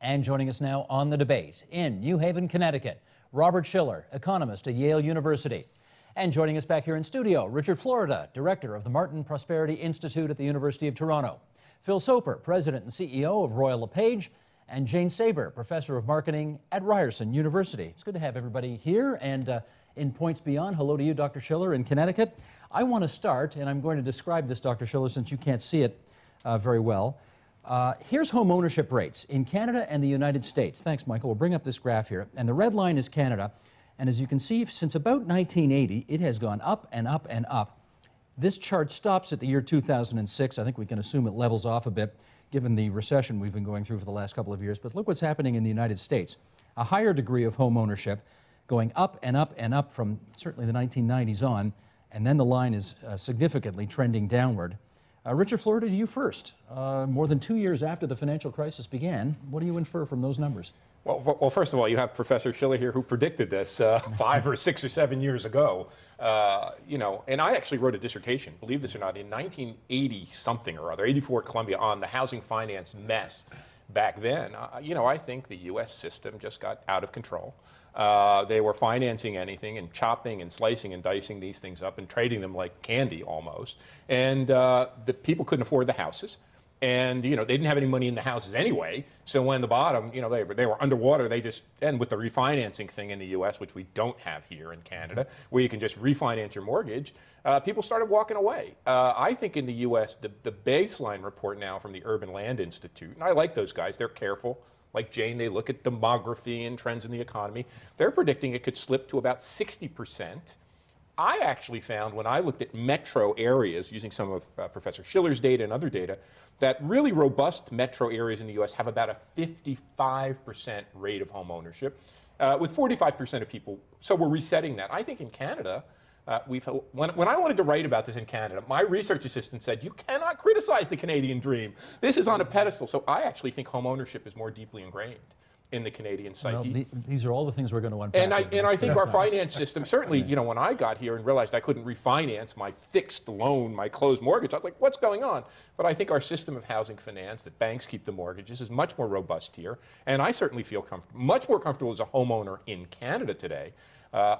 And joining us now on the debate in New Haven, Connecticut, Robert Shiller, economist at Yale University. And joining us back here in studio, Richard Florida, director of the Martin Prosperity Institute at the University of Toronto. Phil Soper, president and CEO of Royal LePage. And Jane Saber, professor of marketing at Ryerson University. It's good to have everybody here. And in Points Beyond, hello to you, Dr. Shiller, in Connecticut. I want to start, and I'm going to describe this, Dr. Shiller, since you can't see it very well. Here's home ownership rates in Canada and the United States. Thanks, Michael. We'll bring up this graph here. And the red line is Canada. And as you can see, since about 1980, it has gone up and up and up. This chart stops at the year 2006. I think we can assume it levels off a bit, given the recession we've been going through for the last couple of years. But look what's happening in the United States. A higher degree of home ownership, going up and up and up from certainly the 1990s on. And then the line is significantly trending downward. Richard Florida, to you first. More than 2 years after the financial crisis began, what do you infer from those numbers? Well, first of all, you have Professor Shiller here who predicted this 5 or 6 or 7 years ago. And I actually wrote a dissertation, believe this or not, in 1980 something or other, 84 at Columbia, on the housing finance mess back then. I think the U.S. system just got out of control. They were financing anything and chopping and slicing and dicing these things up and trading them like candy almost. And the people couldn't afford the houses. And, they didn't have any money in the houses anyway. So when the bottom, they were underwater, and with the refinancing thing in the U.S., which we don't have here in Canada, where you can just refinance your mortgage, people started walking away. I think in the U.S., the baseline report now from the Urban Land Institute, and I like those guys, they're careful. Like Jane, they look at demography and trends in the economy. They're predicting it could slip to about 60%. I actually found, when I looked at metro areas, using some of Professor Shiller's data and other data, that really robust metro areas in the U.S. have about a 55% rate of home ownership, with 45% of people. So we're resetting that. I think in Canada, when I wanted to write about this in Canada, my research assistant said, you cannot criticize the Canadian dream. This is on a pedestal. So I actually think home ownership is more deeply ingrained in the Canadian psyche. Well, these are all the things we're going to unpack. And I think our finance system, certainly, when I got here and realized I couldn't refinance my fixed loan, my closed mortgage, I was like, what's going on? But I think our system of housing finance, that banks keep the mortgages, is much more robust here. And I certainly feel much more comfortable as a homeowner in Canada today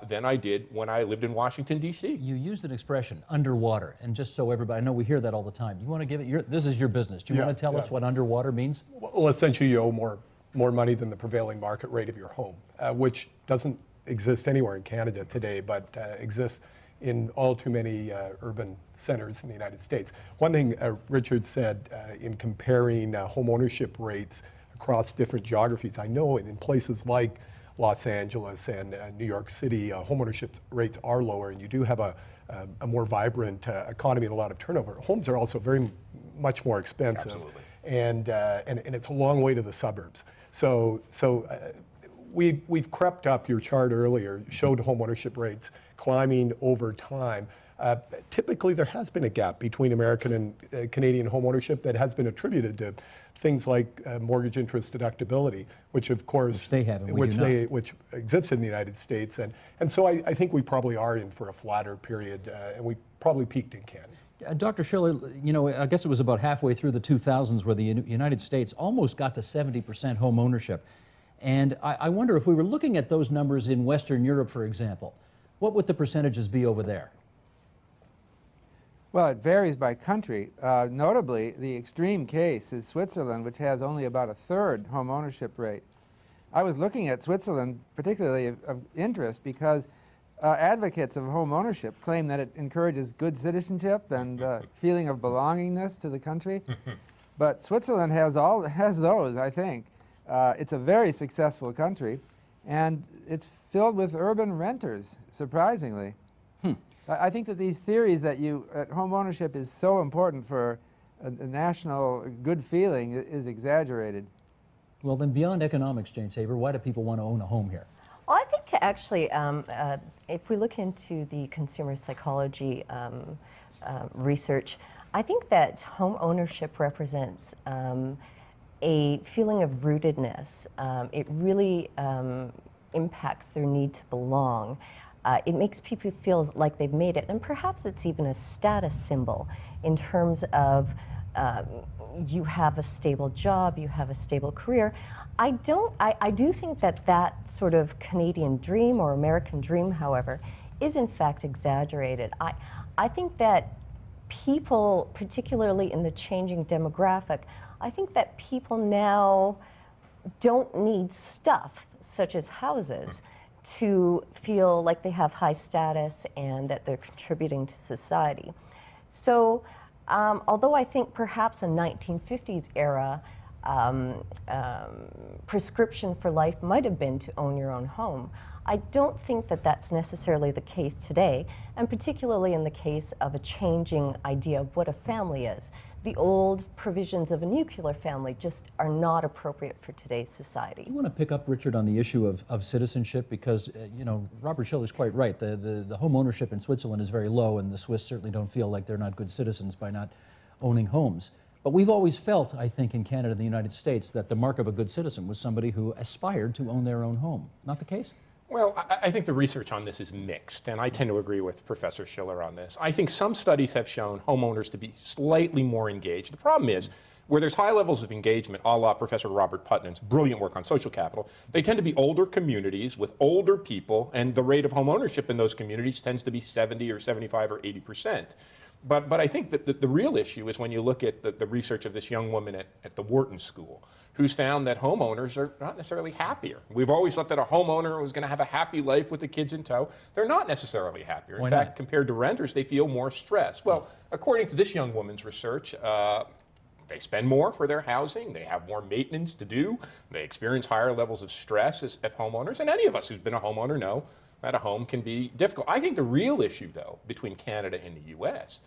than I did when I lived in Washington, D.C. You used an expression, underwater, and just so everybody, I know we hear that all the time. You want to give it, this is your business. Do you want to tell us what underwater means? Well, essentially, you owe more money than the prevailing market rate of your home, which doesn't exist anywhere in Canada today, but exists in all too many urban centers in the United States. One thing Richard said in comparing home ownership rates across different geographies, I know in places like Los Angeles and New York City, home ownership rates are lower, and you do have a more vibrant economy and a lot of turnover. Homes are also very much more expensive. Absolutely. And it's a long way to the suburbs. So we've crept up. Your chart earlier showed home ownership rates climbing over time. Typically, there has been a gap between American and Canadian home ownership that has been attributed to things like mortgage interest deductibility, which of course which exists in the United States, and so I think we probably are in for a flatter period, and we probably peaked in Canada. Dr. Shiller, I guess it was about halfway through the 2000s where the United States almost got to 70% home ownership. And I wonder if we were looking at those numbers in Western Europe, for example, what would the percentages be over there? Well, it varies by country. Notably, the extreme case is Switzerland, which has only about a third home ownership rate. I was looking at Switzerland particularly of interest because advocates of home ownership claim that it encourages good citizenship and feeling of belongingness to the country. But Switzerland has those, I think. It's a very successful country, and it's filled with urban renters, surprisingly. I think that these theories that home ownership is so important for a national good feeling is exaggerated. Well, then beyond economics, Jane Saber, why do people want to own a home here? Well, I think actually, if we look into the consumer psychology research, I think that home ownership represents a feeling of rootedness. It really impacts their need to belong. It makes people feel like they've made it, and perhaps it's even a status symbol in terms of you have a stable job, you have a stable career. I do think that that sort of Canadian dream or American dream, however, is in fact exaggerated. I think that people, particularly in the changing demographic, I think that people now don't need stuff such as houses to feel like they have high status and that they're contributing to society. So although I think perhaps a 1950s era prescription for life might have been to own your own home, I don't think that that's necessarily the case today, and particularly in the case of a changing idea of what a family is. The old provisions of a nuclear family just are not appropriate for today's society. I want to pick up, Richard, on the issue of citizenship because, you know, Robert Schiller's quite right. The home ownership in Switzerland is very low, and the Swiss certainly don't feel like they're not good citizens by not owning homes. But we've always felt, I think, in Canada and the United States, that the mark of a good citizen was somebody who aspired to own their own home. Not the case? Well, I think the research on this is mixed, and I tend to agree with Professor Schiller on this. I think some studies have shown homeowners to be slightly more engaged. The problem is, where there's high levels of engagement, a la Professor Robert Putnam's brilliant work on social capital, they tend to be older communities with older people, and the rate of home ownership in those communities tends to be 70 or 75 or 80%. But I think that the real issue is when you look at the research of this young woman at the Wharton School, who's found that homeowners are not necessarily happier. We've always thought that a homeowner was going to have a happy life with the kids in tow. They're not necessarily happier. In fact, compared to renters, they feel more stress. Well, according to this young woman's research, they spend more for their housing, they have more maintenance to do, they experience higher levels of stress as homeowners, and any of us who's been a homeowner know that a home can be difficult. I think the real issue, though, between Canada and the US,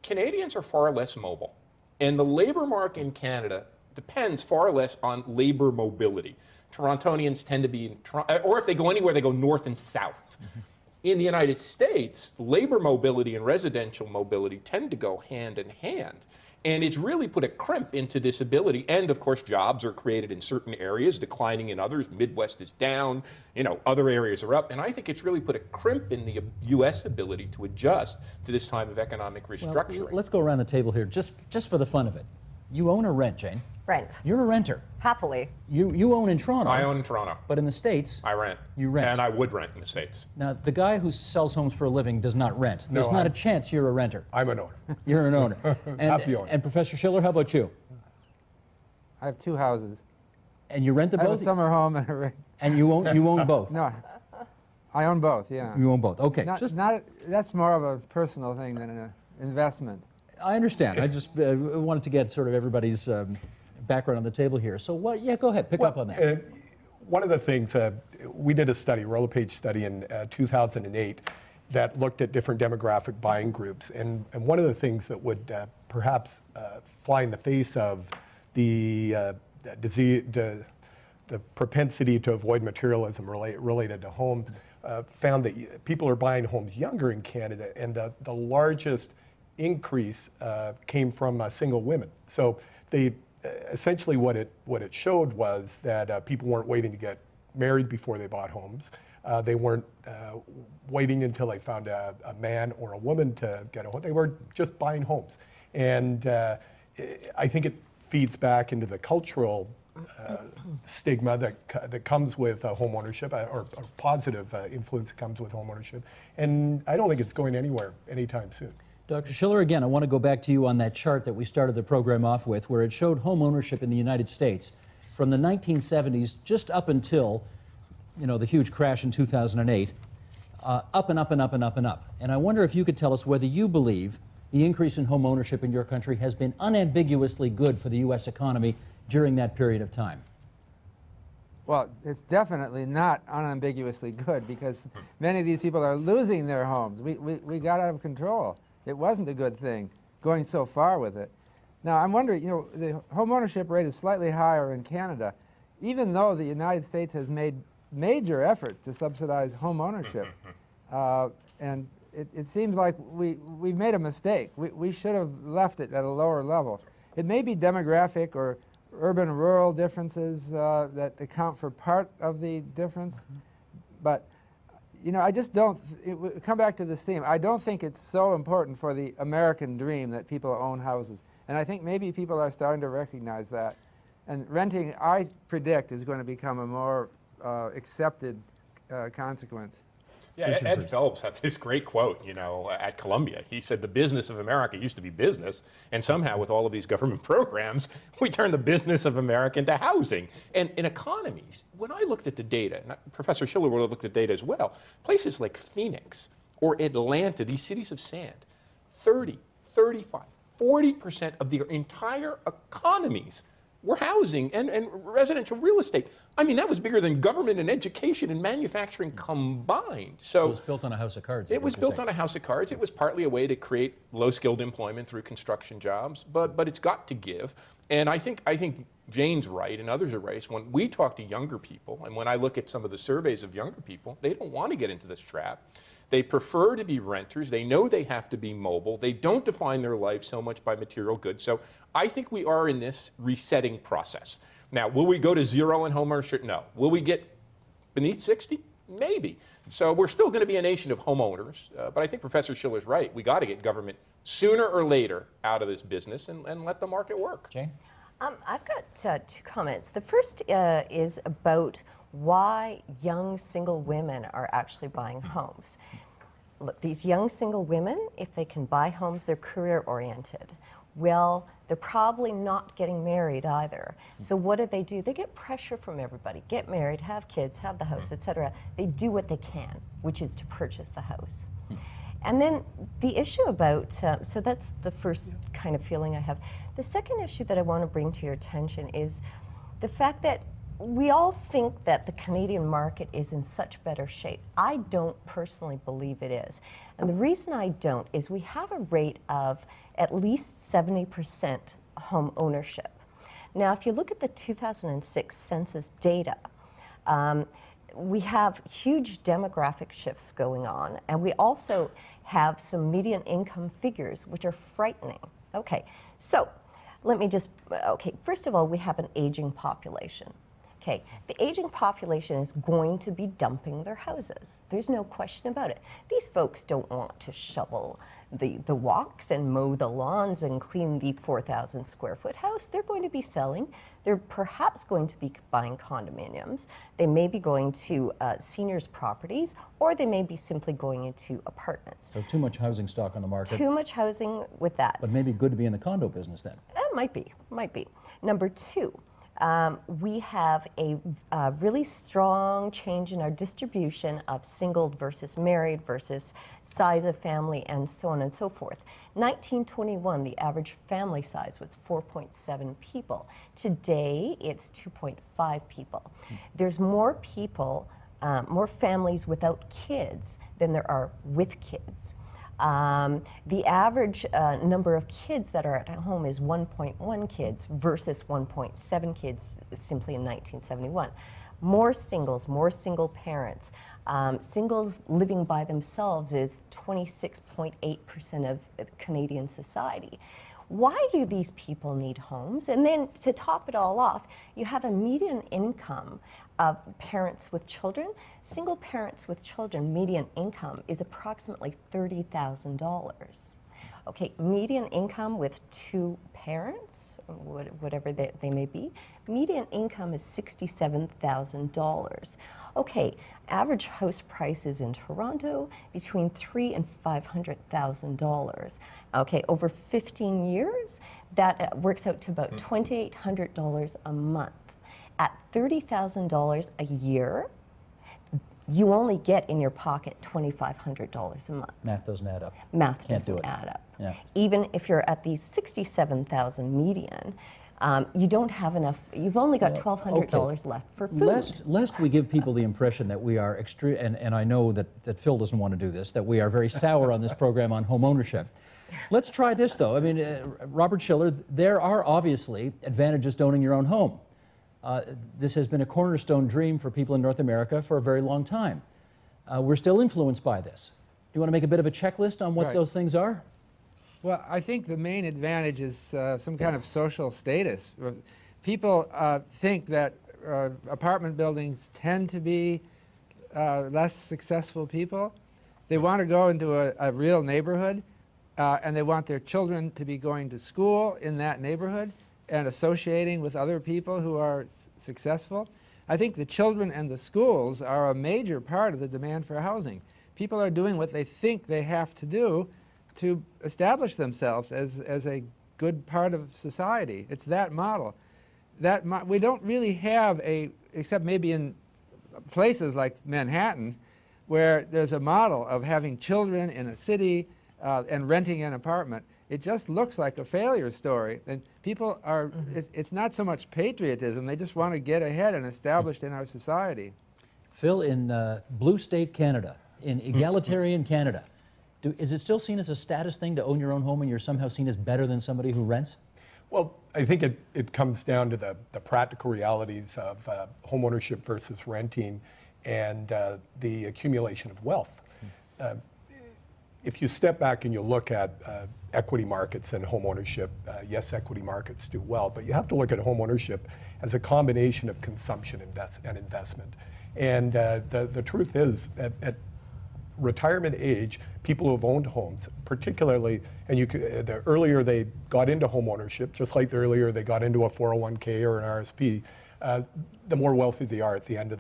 Canadians are far less mobile, and the labor market in Canada depends far less on labor mobility. Torontonians tend to be in Toronto, or if they go anywhere, they go north and south. In the United States, labor mobility and residential mobility tend to go hand in hand. And it's really put a crimp into this ability. And of course, jobs are created in certain areas, declining in others. Midwest is down, you know, other areas are up. And I think it's really put a crimp in the U.S. ability to adjust to this time of economic restructuring. Well, let's go around the table here, just for the fun of it. You own or rent, Jane? Rent. You're a renter. Happily. You own in Toronto. I own in Toronto. But in the States, I rent. You rent. And I would rent in the States. Now, the guy who sells homes for a living does not rent. There's No, not I'm- a chance you're a renter. I'm an owner. You're an owner. And, Happy owner. And Professor Schiller, how about you? I have two houses. And you rent the I have both? a summer home and a And you own both? no, I own both. Yeah. You own both. Okay. That's more of a personal thing than an investment. I understand. I just wanted to get sort of everybody's background on the table here. So, what? Yeah, go ahead. Pick up on that. One of the things, we did a study, a Roll Page study in 2008 that looked at different demographic buying groups. And one of the things that would perhaps fly in the face of the propensity to avoid materialism related to homes, found that people are buying homes younger in Canada, and the largest increase came from single women. So they essentially what it showed was that people weren't waiting to get married before they bought homes. They weren't waiting until they found a man or a woman to get a home. They were just buying homes. And I think it feeds back into the cultural stigma that comes with home ownership, or positive influence that comes with home ownership. And I don't think it's going anywhere anytime soon. Dr. Schiller, again, I want to go back to you on that chart that we started the program off with, where it showed home ownership in the United States from the 1970s just up until, you know, the huge crash in 2008, up and up and up and up and up. And I wonder if you could tell us whether you believe the increase in home ownership in your country has been unambiguously good for the U.S. economy during that period of time. Well, it's definitely not unambiguously good, because many of these people are losing their homes. We got out of control. It wasn't a good thing going so far with it. Now, I'm wondering, you know, the home ownership rate is slightly higher in Canada, even though the United States has made major efforts to subsidize home ownership. And it seems like we've made a mistake. We should have left it at a lower level. It may be demographic or urban-rural differences that account for part of the difference, but you know, I just don't, come back to this theme, I don't think it's so important for the American dream that people own houses. And I think maybe people are starting to recognize that. And renting, I predict, is going to become a more accepted consequence. Yeah, Ed Phelps had this great quote, you know, at Columbia. He said, the business of America used to be business, and somehow with all of these government programs, we turned the business of America into housing. And in economies, when I looked at the data, and Professor Schiller would have looked at the data as well, places like Phoenix or Atlanta, these cities of sand, 30, 35, 40% of their entire economies were housing and residential real estate. I mean, that was bigger than government and education and manufacturing combined. So it was built on a house of cards. It was built on a house of cards. It was partly a way to create low-skilled employment through construction jobs, but it's got to give. And I think Jane's right, and others are right. When we talk to younger people, and when I look at some of the surveys of younger people, they don't want to get into this trap. They prefer to be renters. They know they have to be mobile. They don't define their life so much by material goods. So I think we are in this resetting process. Now, will we go to zero in homeownership? No. Will we get beneath 60? Maybe. So we're still going to be a nation of homeowners. But I think Professor Schiller's right. We got to get government sooner or later out of this business and let the market work. Jane? I've got two comments. The first is about why young single women are actually buying homes. Look, these young single women, if they can buy homes, they're career-oriented. Well, they're probably not getting married either. So what do? They get pressure from everybody. Get married, have kids, have the house, etc. They do what they can, which is to purchase the house. And then the issue about, so that's the first kind of feeling I have. The second issue that I want to bring to your attention is the fact that we all think that the Canadian market is in such better shape. I don't personally believe it is. And the reason I don't is we have a rate of at least 70% home ownership. Now, if you look at the 2006 census data, we have huge demographic shifts going on, and we also have some median income figures which are frightening. Okay, so let me just, first of all, we have an aging population. Okay, the aging population is going to be dumping their houses. There's no question about it. These folks don't want to shovel the walks and mow the lawns and clean the 4,000 square foot house. They're going to be selling. They're perhaps going to be buying condominiums. They may be going to seniors' properties, or they may be simply going into apartments. So too much housing stock on the market. Too much housing with that. But maybe good to be in the condo business then. Might be. Number two, we have a really strong change in our distribution of single versus married versus size of family and so on and so forth. 1921, the average family size was 4.7 people. Today, it's 2.5 people. There's more people, more families without kids than there are with kids. The average number of kids that are at home is 1.1 kids versus 1.7 kids simply in 1971. More singles, more single parents. Singles living by themselves is 26.8% of Canadian society. Why do these people need homes? And then to top it all off, you have a median income of parents with children. Single parents with children, median income is approximately $30,000. Okay, median income with two parents, whatever they may be, median income is $67,000. Okay, average house prices in Toronto between $300,000 and $500,000. Okay, over 15 years, that works out to about $2,800 a month. At $30,000 a year, you only get in your pocket $2,500 a month. Math doesn't add up. Math Can't do doesn't it. add up. Yeah. Even if you're at the 67,000 median, you don't have enough. You've only got $1,200 left for food. Lest we give people the impression that we are extreme, and I know that Phil doesn't want to do this, that we are very sour on this program on home ownership. Let's try this though. I mean, Robert Schiller, there are obviously advantages to owning your own home. This has been a cornerstone dream for people in North America for a very long time. We're still influenced by this. Do you want to make a bit of a checklist on what those things are? Well, I think the main advantage is some kind of social status. People think that apartment buildings tend to be less successful people. They want to go into a real neighborhood. and they want their children to be going to school in that neighborhood and associating with other people who are successful. I think the children and the schools are a major part of the demand for housing. People are doing what they think they have to do to establish themselves as a good part of society. It's that model. We don't really have except maybe in places like Manhattan, where there's a model of having children in a city and renting an apartment. It just looks like a failure story. And people are, it's not so much patriotism, they just want to get ahead and established in our society. Phil, in blue state Canada, in egalitarian Canada, is it still seen as a status thing to own your own home and you're somehow seen as better than somebody who rents? Well, I think it comes down to the practical realities of homeownership versus renting and the accumulation of wealth. If you step back and you look at equity markets and homeownership, yes, equity markets do well, but you have to look at homeownership as a combination of consumption and investment. And the truth is, at retirement age, people who have owned homes, particularly, and the earlier they got into home ownership, just like the earlier they got into a 401k or an RSP, the more wealthy they are at the end of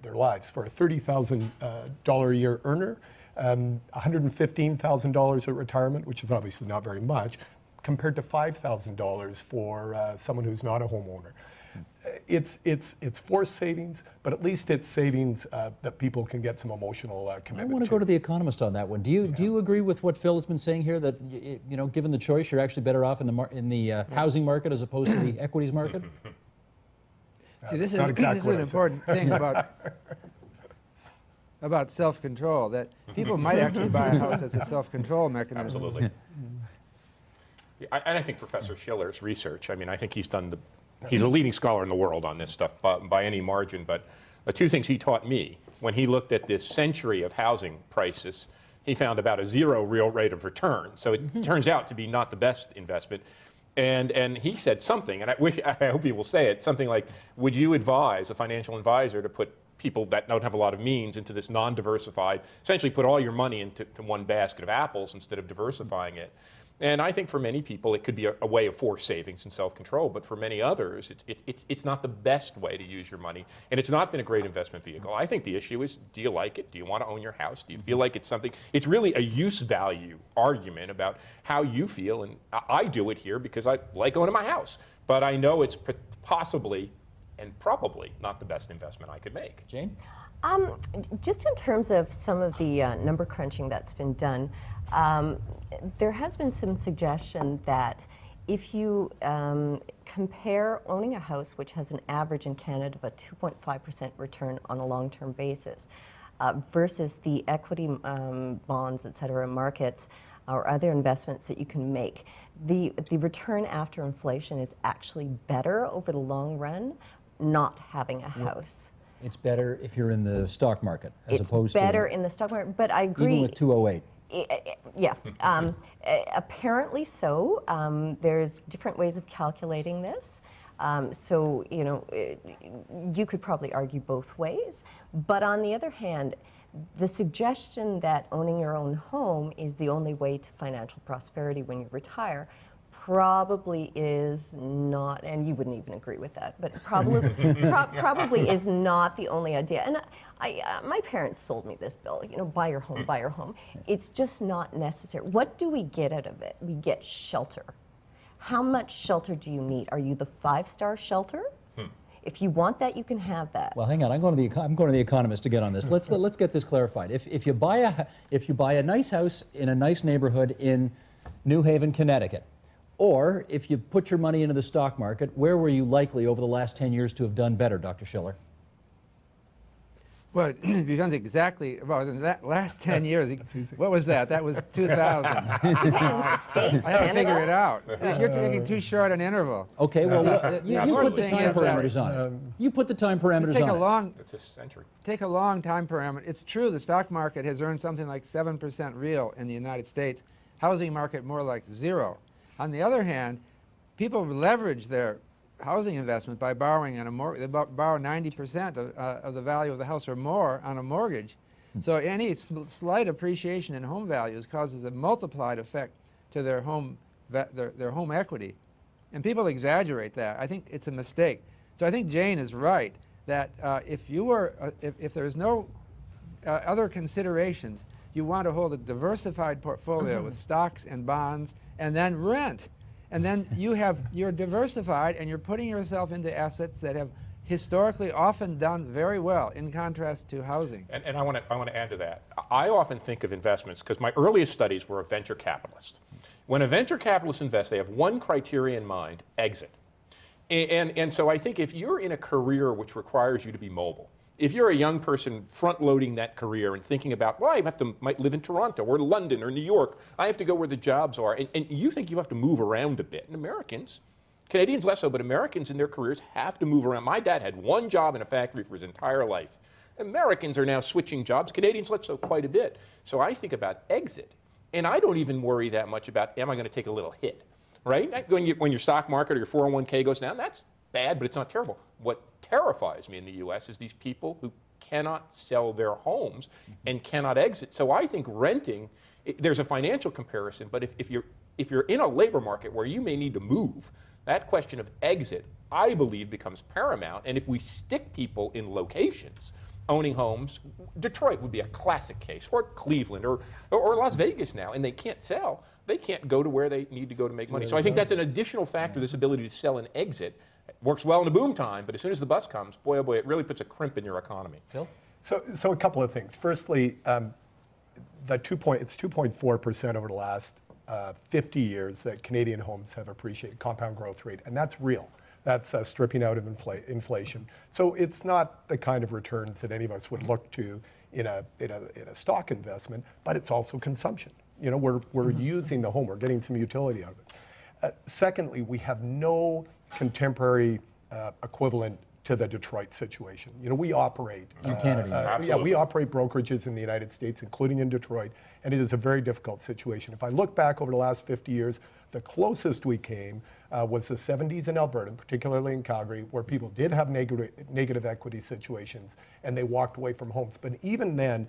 their lives. For a $30,000 a year earner, $115,000 at retirement, which is obviously not very much, compared to $5,000 for someone who's not a homeowner. It's forced savings, but at least it's savings that people can get some emotional commitment I want to go to the economist on that one. Do you agree with what Phil has been saying here, that given the choice, you're actually better off in the housing market as opposed to the equities market? See, this is an important thing about self-control, that people might actually buy a house as a self-control mechanism. Absolutely. And I think Professor Schiller's research, I mean, I think he's a leading scholar in the world on this stuff by any margin, but the two things he taught me, when he looked at this century of housing prices, he found about a 0 real rate of return. So it turns out to be not the best investment. And he said something, and I hope he will say it, something like, would you advise a financial advisor to put people that don't have a lot of means into this non-diversified, essentially put all your money into one basket of apples instead of diversifying it? And I think for many people it could be a way of forced savings and self-control, but for many others it's not the best way to use your money, and it's not been a great investment vehicle. I think the issue is, do you like it? Do you want to own your house? Do you feel like it's something? It's really a use value argument about how you feel, and I do it here because I like owning my house, but I know it's possibly and probably not the best investment I could make. Jane? Just in terms of some of the number crunching that's been done, there has been some suggestion that if you compare owning a house, which has an average in Canada of a 2.5% return on a long-term basis, versus the equity bonds, et cetera, markets, or other investments that you can make, the return after inflation is actually better over the long run not having a house. It's better if you're in the stock market as opposed to... It's better in the stock market, but I agree. Even with 208. Yeah, apparently so. There's different ways of calculating this. So, you could probably argue both ways. But on the other hand, the suggestion that owning your own home is the only way to financial prosperity when you retire probably is not, and you wouldn't even agree with that, but probably is not the only idea. And my parents sold me this bill, buy your home, buy your home. It's just not necessary. What do we get out of it? We get shelter. How much shelter do you need? Are you the 5-star shelter? If you want that, you can have that. Well, hang on. I'm going to the Economist to get on this. Let's get this clarified. If you buy a nice house in a nice neighborhood in New Haven, Connecticut, or if you put your money into the stock market, where were you likely over the last 10 years to have done better, Dr. Schiller? Well, it depends exactly. Well, in that last 10 years, what was that? That was 2000. I have to figure it out. You're taking too short an interval. Okay, well, you put the time parameters on it. You put the time parameters on it. It's a century. Take a long time parameter. It's true the stock market has earned something like 7% real in the United States. Housing market more like 0. On the other hand, people leverage their housing investment by borrowing on a mortgage. They borrow 90% of the value of the house or more on a mortgage. So any slight appreciation in home values causes a multiplied effect to their home, their home equity. And people exaggerate that. I think it's a mistake. So I think Jane is right that if there's no other considerations, you want to hold a diversified portfolio with stocks and bonds and then rent. And then you're diversified and you're putting yourself into assets that have historically often done very well in contrast to housing. And I want to add to that. I often think of investments, because my earliest studies were of venture capitalists. When a venture capitalist invests, they have one criteria in mind: exit. And so I think if you're in a career which requires you to be mobile, if you're a young person front-loading that career and thinking about, well, might live in Toronto or London or New York, I have to go where the jobs are, and you think you have to move around a bit. And Canadians less so, but Americans in their careers have to move around. My dad had one job in a factory for his entire life. Americans are now switching jobs. Canadians less so quite a bit. So I think about exit. And I don't even worry that much about, am I going to take a little hit, right? When your stock market or your 401k goes down, that's bad, but it's not terrible. What terrifies me in the U.S. is these people who cannot sell their homes and cannot exit. So I think renting, there's a financial comparison, but if you're in a labor market where you may need to move, that question of exit, I believe, becomes paramount. And if we stick people in locations owning homes, Detroit would be a classic case, or Cleveland, or Las Vegas now, and they can't sell, they can't go to where they need to go to make money. So I think that's an additional factor, this ability to sell and exit. It works well in the boom time, but as soon as the bus comes, boy, oh boy, it really puts a crimp in your economy. Phil? So a couple of things. Firstly, it's 2.4% over the last 50 years that Canadian homes have appreciated, compound growth rate, and that's real. That's stripping out of inflation. So it's not the kind of returns that any of us would look to in a stock investment, but it's also consumption. You know, we're using the home, we're getting some utility out of it. Secondly, we have no contemporary equivalent to the Detroit situation. You know, we operate In Canada, we operate brokerages in the United States, including in Detroit, and it is a very difficult situation. If I look back over the last 50 years, the closest we came was the 70s in Alberta, particularly in Calgary, where people did have negative equity situations and they walked away from homes. But even then,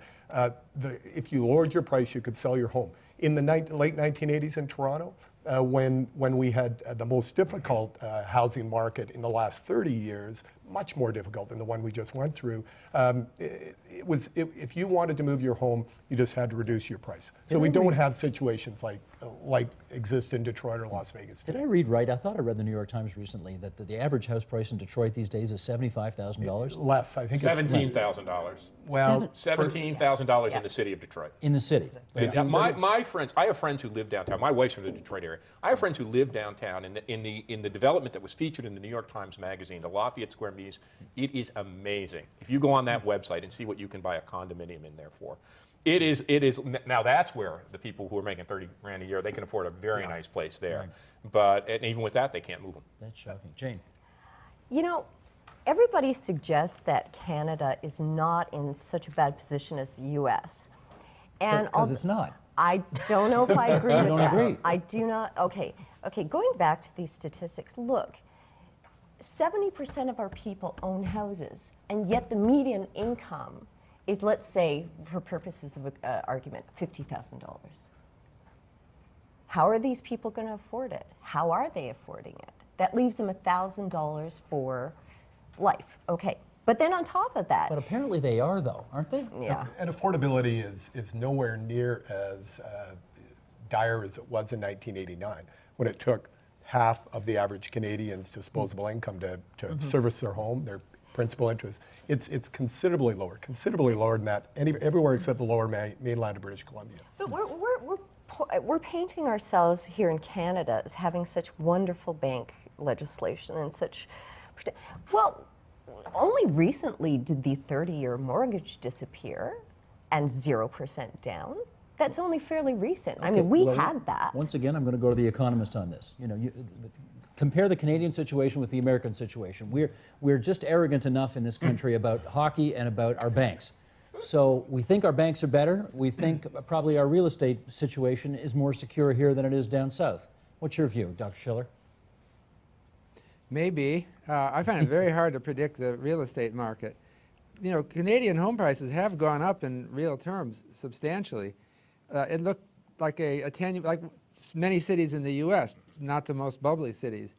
if you lowered your price, you could sell your home. In the late 1980s in Toronto, when we had the most difficult housing market in the last 30 years, much more difficult than the one we just went through, if you wanted to move your home, you just had to reduce your price. So we don't have situations like exist in Detroit or Las Vegas. Did I read right? I thought I read the New York Times recently that the average house price in Detroit these days is $75,000. Less, I think. $17,000. Well, $17,000 in the city of Detroit. In the city. My friends, I have friends who live downtown. My wife's from the Detroit area. I have friends who live downtown in the development that was featured in the New York Times Magazine, the Lafayette Square Mews. It is amazing. If you go on that website and see what you can buy a condominium in there for, it is. Now that's where the people who are making $30 grand a year, they can afford a very nice place there. Right. And even with that, they can't move them. That's shocking. Jane. You know, everybody suggests that Canada is not in such a bad position as the U.S. Because it's not. I don't know if I agree with don't that. agree. I do not. Okay, going back to these statistics, look, 70% of our people own houses, and yet the median income is, let's say, for purposes of argument, $50,000. How are these people going to afford it? How are they affording it? That leaves them $1,000 for life. Okay. But then on top of that... But apparently they are, though, aren't they? Yeah. And affordability is nowhere near as dire as it was in 1989, when it took half of the average Canadian's disposable income to service their home, their principal interest. It's considerably lower than that everywhere except the lower mainland of British Columbia. But we're painting ourselves here in Canada as having such wonderful bank legislation and such... Well, only recently did the 30-year mortgage disappear and 0% down. That's only fairly recent. Okay, I mean, we had that. Once again, I'm going to go to the Economist on this. You know, compare the Canadian situation with the American situation. We're just arrogant enough in this country about hockey and about our banks. So we think our banks are better. We think probably our real estate situation is more secure here than it is down south. What's your view, Dr. Schiller? Maybe. I find it very hard to predict the real estate market. You know, Canadian home prices have gone up in real terms substantially. It looked like many cities in the U.S., not the most bubbly cities.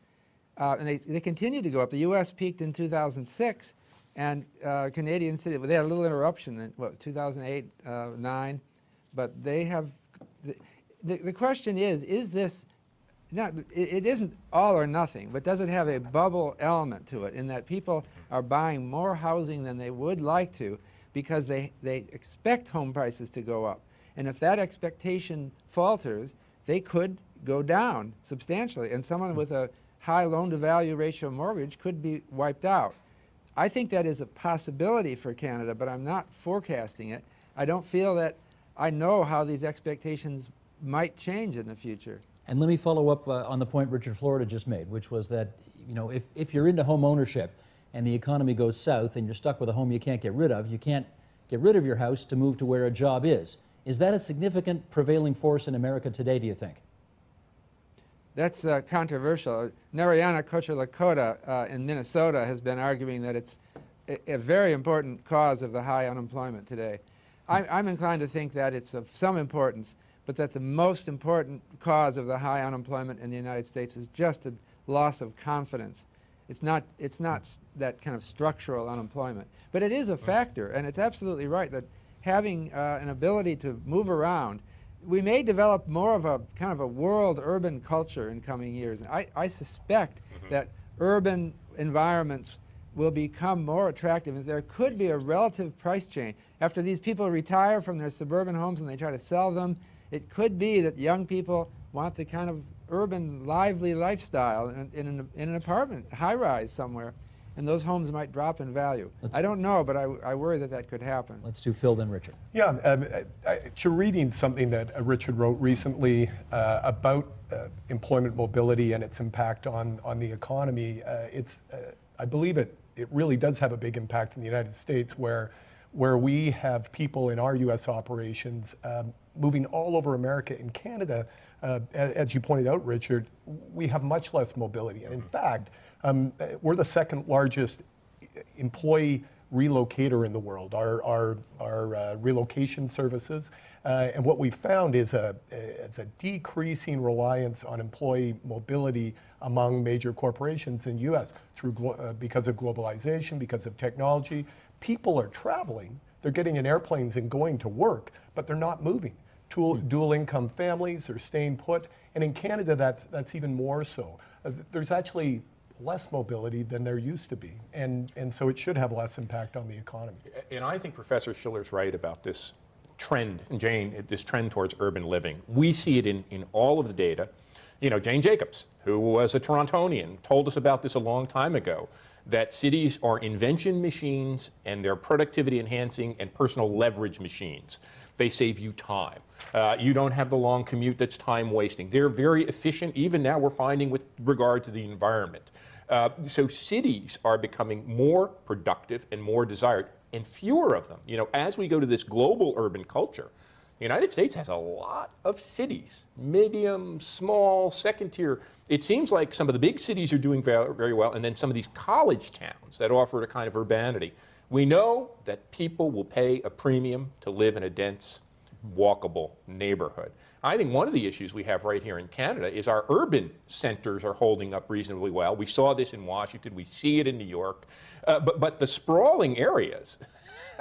And they continue to go up. The U.S. peaked in 2006, and Canadian cities, well, they had a little interruption in, 2008, 9, but they have, the question is this, not, it isn't all or nothing, but does it have a bubble element to it in that people are buying more housing than they would like to because they expect home prices to go up. And if that expectation falters, they could go down substantially, and someone with a high loan-to-value ratio mortgage could be wiped out. I think that is a possibility for Canada, but I'm not forecasting it. I don't feel that I know how these expectations might change in the future. And let me follow up on the point Richard Florida just made, which was that, you know, if you're into home ownership and the economy goes south and you're stuck with a home you can't get rid of, you can't get rid of your house to move to where a job is. Is that a significant prevailing force in America today, do you think? That's controversial. Narayana Kocherlakota in Minnesota has been arguing that it's a very important cause of the high unemployment today. I'm inclined to think that it's of some importance, but that the most important cause of the high unemployment in the United States is just a loss of confidence. It's not that kind of structural unemployment. But it is a factor, and it's absolutely right that having an ability to move around, we may develop more of a kind of a world urban culture in coming years. And I suspect that urban environments will become more attractive, and there could be a relative price change. After these people retire from their suburban homes and they try to sell them, it could be that young people want the kind of urban, lively lifestyle in an apartment, high-rise somewhere, and those homes might drop in value. I don't know, but I worry that that could happen. Let's do Phil, then Richard. Yeah, you're reading something that Richard wrote recently about employment mobility and its impact on the economy. I believe it really does have a big impact in the United States, where we have people in our U.S. operations moving all over America. In Canada, as you pointed out, Richard, we have much less mobility. And in fact, we're the second largest employee relocator in the world, our relocation services. And what we found is a decreasing reliance on employee mobility among major corporations in the U.S. Because of globalization, because of technology. People are traveling, they're getting in airplanes and going to work, but they're not moving. Dual income families are staying put, and in Canada that's even more so. There's actually less mobility than there used to be, and so it should have less impact on the economy. And I think Professor Schiller's right about this trend, and Jane, this trend towards urban living. We see it in all of the data. You know, Jane Jacobs, who was a Torontonian, told us about this a long time ago, that cities are invention machines and they're productivity enhancing and personal leverage machines. They save you time. You don't have the long commute that's time wasting. They're very efficient, even now we're finding with regard to the environment. So cities are becoming more productive and more desired, and fewer of them. You know, as we go to this global urban culture, the United States has a lot of cities, medium, small, second tier. It seems like some of the big cities are doing very well, and then some of these college towns that offer a kind of urbanity. We know that people will pay a premium to live in a dense, walkable neighborhood. I think one of the issues we have right here in Canada is our urban centers are holding up reasonably well. We saw this in Washington, we see it in New York, but the sprawling areas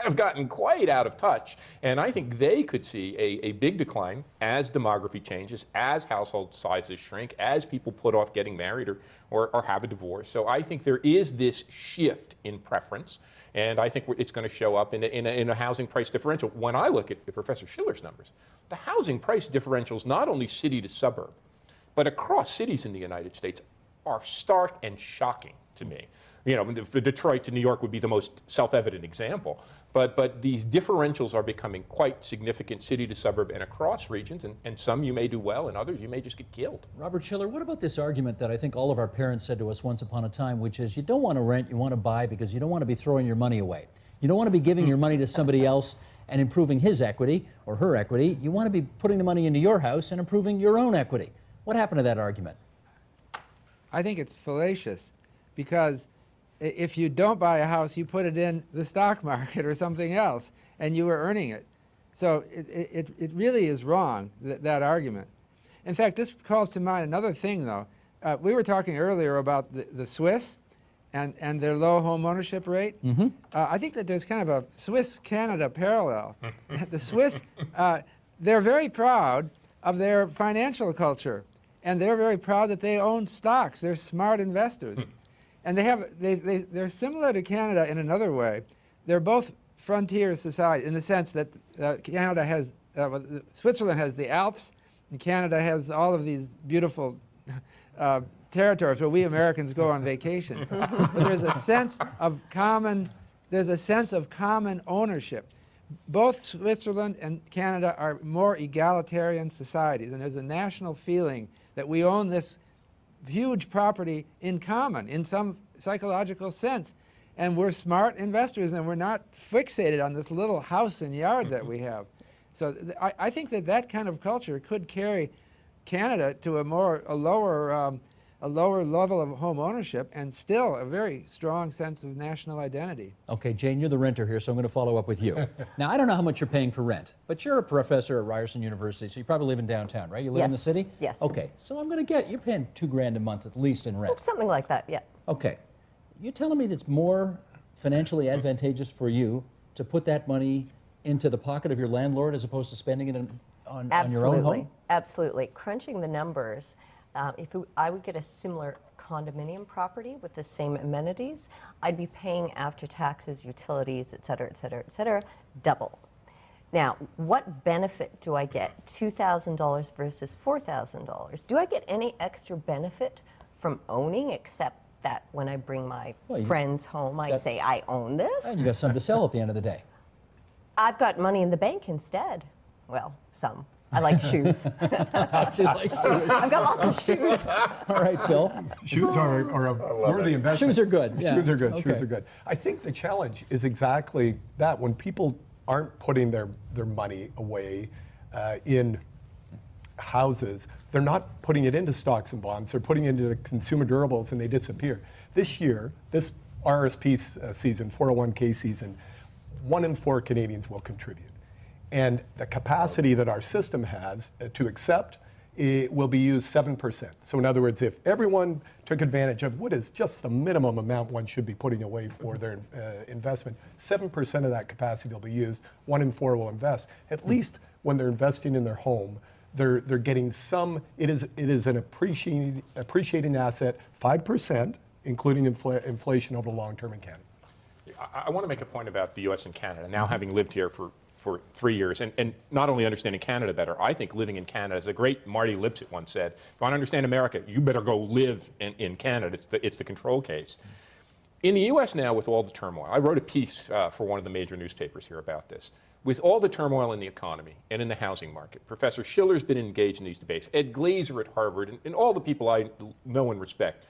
have gotten quite out of touch, and I think they could see a big decline as demography changes, as household sizes shrink, as people put off getting married or have a divorce. So I think there is this shift in preference, and I think it's going to show up in a housing price differential. When I look at Professor Schiller's numbers, the housing price differentials, not only city to suburb, but across cities in the United States, are stark and shocking to me. You know, Detroit to New York would be the most self-evident example, but these differentials are becoming quite significant city to suburb and across regions, and some you may do well, and others you may just get killed. Robert Schiller, what about this argument that I think all of our parents said to us once upon a time, which is you don't want to rent, you want to buy because you don't want to be throwing your money away. You don't want to be giving your money to somebody else and improving his equity or her equity. You want to be putting the money into your house and improving your own equity. What happened to that argument? I think it's fallacious, because if you don't buy a house, you put it in the stock market or something else, and you were earning it. So it really is wrong, that argument. In fact, this calls to mind another thing, though. We were talking earlier about the Swiss and their low home ownership rate. I think that there's kind of a Swiss-Canada parallel. The Swiss, they're very proud of their financial culture, and they're very proud that they own stocks. They're smart investors. And they're similar to Canada in another way. They're both frontier societies in the sense that Canada has, Switzerland has the Alps, and Canada has all of these beautiful territories where we Americans go on vacation. But there's a sense of common ownership. Both Switzerland and Canada are more egalitarian societies, and there's a national feeling that we own this huge property in common, in some psychological sense. And we're smart investors, and we're not fixated on this little house and yard that we have. So I think that kind of culture could carry Canada to a lower level of home ownership, and still a very strong sense of national identity. Okay, Jane, you're the renter here, so I'm going to follow up with you. Now, I don't know how much you're paying for rent, but you're a professor at Ryerson University, so you probably live in downtown, right? You live in the city? Yes. Okay, so I'm going to get, you're paying $2,000 a month at least in rent. Something like that, yeah. Okay, you're telling me that's more financially advantageous for you to put that money into the pocket of your landlord as opposed to spending it on your own home? Absolutely. Crunching the numbers, I would get a similar condominium property with the same amenities, I'd be paying after taxes, utilities, et cetera, double. Now, what benefit do I get? $2,000 versus $4,000. Do I get any extra benefit from owning, except that when I bring my friends home, I say, I own this? And you got something to sell at the end of the day. I've got money in the bank instead. Well, some. I like shoes. She likes shoes. I've got lots of shoes. All right, Phil. Shoes are a worthy investment. Shoes are good. Yeah. Shoes are good. Okay. Shoes are good. I think the challenge is exactly that. When people aren't putting their money away in houses, they're not putting it into stocks and bonds. They're putting it into consumer durables, and they disappear. This year, this RSP season, 401k season, 1 in 4 Canadians will contribute. And the capacity that our system has to accept it will be used 7%. So in other words, if everyone took advantage of what is just the minimum amount one should be putting away for their investment, 7% of that capacity will be used. 1 in 4 will invest. At least when they're investing in their home, they're getting some. It is an appreciating asset, 5%, including inflation over the long term in Canada. I want to make a point about the U.S. and Canada. Now, having lived here for 3 years, and not only understanding Canada better, I think living in Canada, as a great Marty Lipset once said, if you want to understand America, you better go live in Canada. It's the control case. In the U.S. now, with all the turmoil, I wrote a piece for one of the major newspapers here about this. With all the turmoil in the economy and in the housing market, Professor Schiller's been engaged in these debates, Ed Glazer at Harvard, and all the people I know and respect.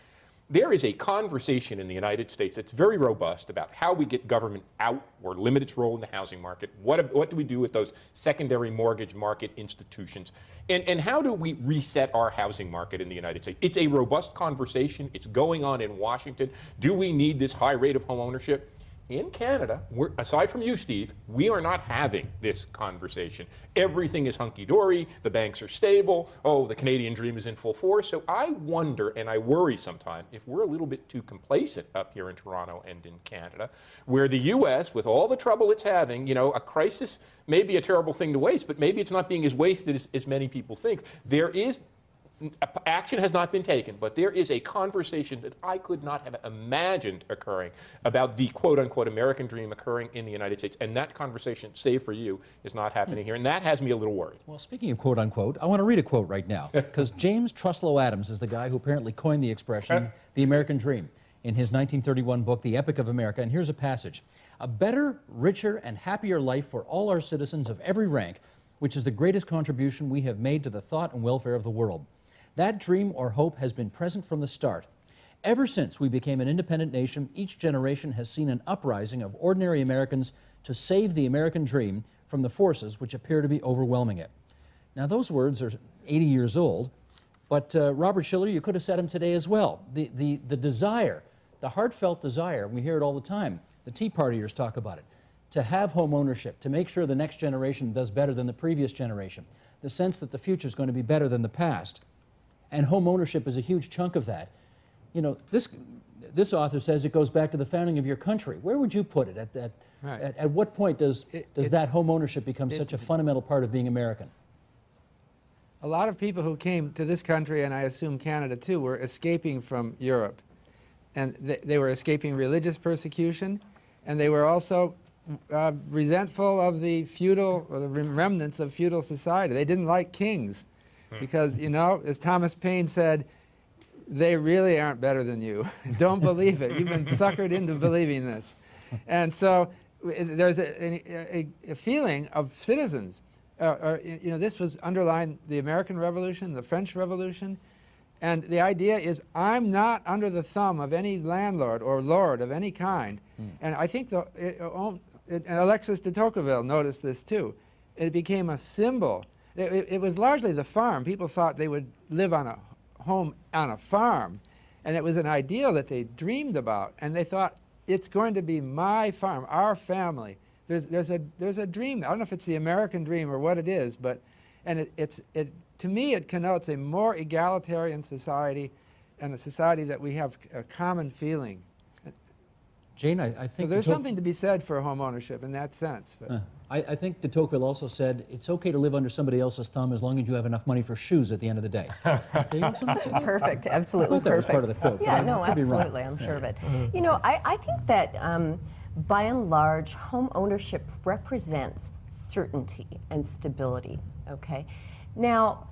There is a conversation in the United States that's very robust about how we get government out or limit its role in the housing market. What do we do with those secondary mortgage market institutions? And how do we reset our housing market in the United States? It's a robust conversation. It's going on in Washington. Do we need this high rate of home ownership? In Canada, aside from you, Steve, we are not having this conversation. Everything is hunky-dory, the banks are stable, the Canadian dream is in full force. So I wonder, and I worry sometimes, if we're a little bit too complacent up here in Toronto and in Canada, where the U.S., with all the trouble it's having, a crisis may be a terrible thing to waste, but maybe it's not being as wasted as many people think. Action has not been taken, but there is a conversation that I could not have imagined occurring about the quote-unquote American dream occurring in the United States. And that conversation, save for you, is not happening here. And that has me a little worried. Well, speaking of quote-unquote, I want to read a quote right now, because James Truslow Adams is the guy who apparently coined the expression, the American dream, in his 1931 book, The Epic of America. And here's a passage. A better, richer, and happier life for all our citizens of every rank, which is the greatest contribution we have made to the thought and welfare of the world. That dream or hope has been present from the start. Ever since we became an independent nation, each generation has seen an uprising of ordinary Americans to save the American dream from the forces which appear to be overwhelming it. Now, those words are 80 years old, but Robert Schiller, you could have said them today as well. The desire, the heartfelt desire, we hear it all the time. The Tea Partiers talk about it. to have home ownership, to make sure the next generation does better than the previous generation, the sense that the future is going to be better than the past. And home ownership is a huge chunk of that. You know, this author says it goes back to the founding of your country. Where would you put it? At what point does that home ownership become such a fundamental part of being American? A lot of people who came to this country, and I assume Canada too, were escaping from Europe. And they were escaping religious persecution, and they were also resentful of the feudal, or the remnants of feudal society. They didn't like kings because, you know, as Thomas Paine said, they really aren't better than you. Don't believe it. You've been suckered into believing this. And so there's a feeling of citizens. You know, this was underlying the American Revolution, the French Revolution. And the idea is, I'm not under the thumb of any landlord or lord of any kind. And I think Alexis de Tocqueville noticed this too. It became a symbol. It was largely the farm. People thought they would live on a home on a farm. And it was an ideal that they dreamed about. And they thought, it's going to be my farm, our family. There's a dream. I don't know if it's the American dream or what it is, but to me, it connotes a more egalitarian society and a society that we have a common feeling. Jane, I think... So there's something to be said for home ownership in that sense. I think de Tocqueville also said, it's okay to live under somebody else's thumb as long as you have enough money for shoes at the end of the day. Perfect, absolutely I thought that was part of the quote. Yeah, no, absolutely, I'm sure of it. You know, I think that by and large, home ownership represents certainty and stability, okay? Now,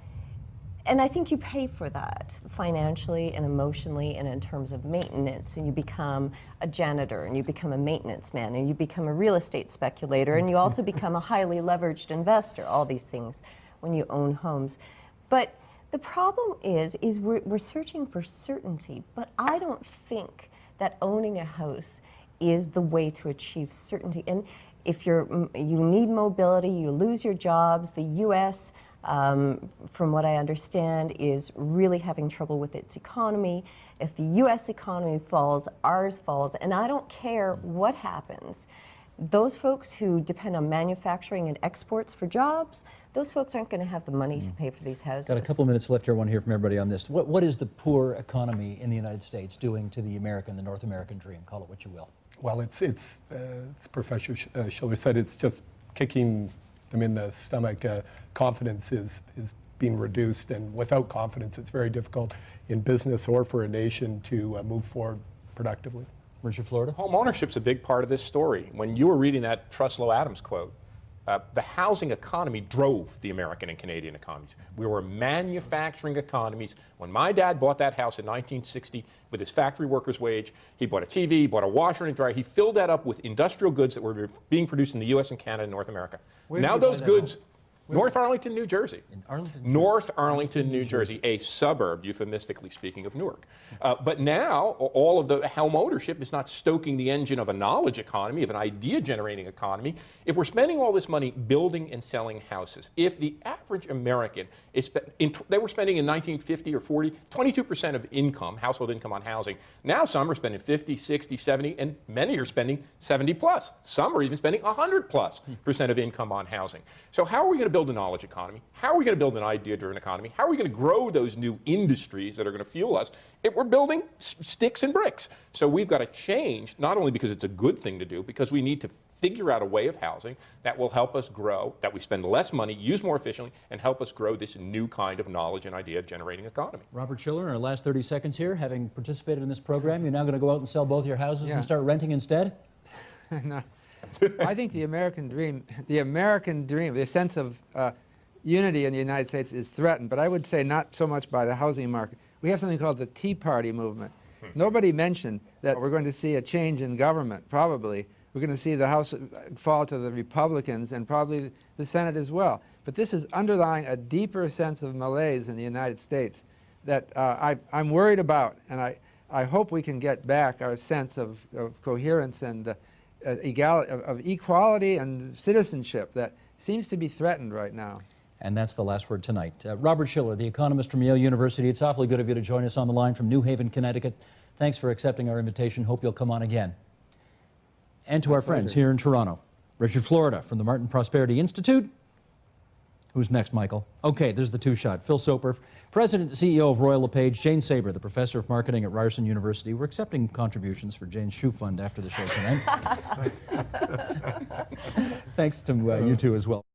and I think you pay for that financially and emotionally and in terms of maintenance, and you become a janitor and you become a maintenance man and you become a real estate speculator and you also become a highly leveraged investor, all these things when you own homes. But the problem is we're searching for certainty, but I don't think that owning a house is the way to achieve certainty. And if you need mobility, you lose your jobs, the U.S., from what I understand, is really having trouble with its economy. If the U.S. economy falls, ours falls, and I don't care what happens. Those folks who depend on manufacturing and exports for jobs, those folks aren't going to have the money to pay for these houses. Got a couple minutes left here. I want to hear from everybody on this. What is the poor economy in the United States doing to the North American dream? Call it what you will. Well, it's Professor Schiller said, it's just kicking them in the stomach. Confidence is being reduced, and without confidence, it's very difficult in business or for a nation to move forward productively. Richard Florida? Home ownership's a big part of this story. When you were reading that Truslow Adams quote, the housing economy drove the American and Canadian economies. We were manufacturing economies. When my dad bought that house in 1960 with his factory worker's wage, he bought a TV, he bought a washer and a dryer. He filled that up with industrial goods that were being produced in the U.S. and Canada and North America. Now those goods... North Arlington, New Jersey. In Arlington? North Arlington, New Jersey, a suburb, euphemistically speaking, of Newark. But now, all of the home ownership is not stoking the engine of a knowledge economy, of an idea-generating economy. If we're spending all this money building and selling houses, if the average American is, they were spending in 1950 or 40, 22% of income, household income on housing. Now some are spending 50, 60, 70, and many are spending 70 plus. Some are even spending 100 plus % of income on housing. So how are we going to build a knowledge economy? How are we going to build an idea-driven economy? How are we going to grow those new industries that are going to fuel us if we're building sticks and bricks? So we've got to change, not only because it's a good thing to do, because we need to figure out a way of housing that will help us grow, that we spend less money, use more efficiently, and help us grow this new kind of knowledge and idea-generating economy. Robert Schiller, in our last 30 seconds here, having participated in this program, you're now going to go out and sell both your houses and start renting instead? No. I think the American dream, the sense of unity in the United States is threatened, but I would say not so much by the housing market. We have something called the Tea Party movement. Nobody mentioned that we're going to see a change in government, probably. We're going to see the House fall to the Republicans and probably the Senate as well. But this is underlying a deeper sense of malaise in the United States that I'm worried about, and I hope we can get back our sense of coherence and of equality and citizenship that seems to be threatened right now. And that's the last word tonight. Robert Schiller, the economist from Yale University, it's awfully good of you to join us on the line from New Haven, Connecticut. Thanks for accepting our invitation. Hope you'll come on again. And to our friends here in Toronto, Richard Florida from the Martin Prosperity Institute. Who's next, Michael? Okay, there's the two-shot. Phil Soper, President and CEO of Royal LePage. Jane Saber, the Professor of Marketing at Ryerson University. We're accepting contributions for Jane's shoe fund after the show tonight. Thanks to you two as well.